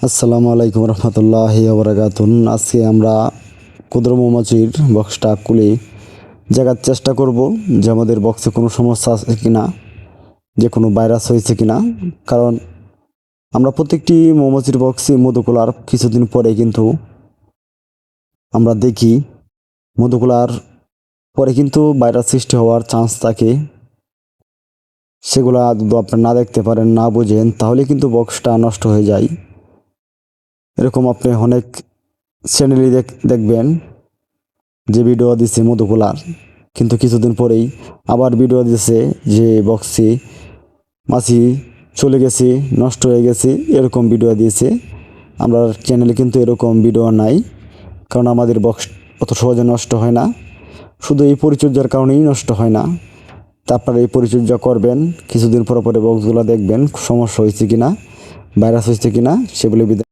আসসালামু আলাইকুম রহমতুল্লাহি ওয়া বারাকাতুহু। আজকে আমরা ক্ষুদ্র মৌমাছির বক্সটা খুলে দেখার চেষ্টা করব যে আমাদের বক্সে কোনো সমস্যা আছে কিনা, যে কোনো ভাইরাস হয়েছে কিনা। কারণ আমরা প্রত্যেকটি মৌমাছির বক্সে মধু খোলার কিছুদিন পরে কিন্তু আমরা দেখি মধু খোলার পরে কিন্তু ভাইরাস সৃষ্টি হওয়ার চান্স থাকে। সেগুলা যদি আপনি না দেখতে পারেন, না বুঝেন, তাহলে কিন্তু বক্সটা নষ্ট হয়ে যায়। এরকম আপনি অনেক চ্যানেলই দেখবেন যে ভিডিও দিছে মধু খোলার, কিন্তু কিছুদিন পরেই আবার ভিডিও দিছে যে বক্সে মাছি চলে গেছে, নষ্ট হয়ে গেছে, এরকম ভিডিও দিয়েছে। আমরা চ্যানেলে কিন্তু এরকম ভিডিও নাই, কারণ আমাদের বক্স অত সহজে নষ্ট হয় না, শুধু এই পরিচর্যার কারণেই নষ্ট হয় না। তা আপনারা এই পরিচর্যা করবেন, কিছুদিন পরে বক্সগুলো দেখবেন সমস্যা হয়েছে কিনা, ভাইরাস হয়েছে কিনা, সেগুলি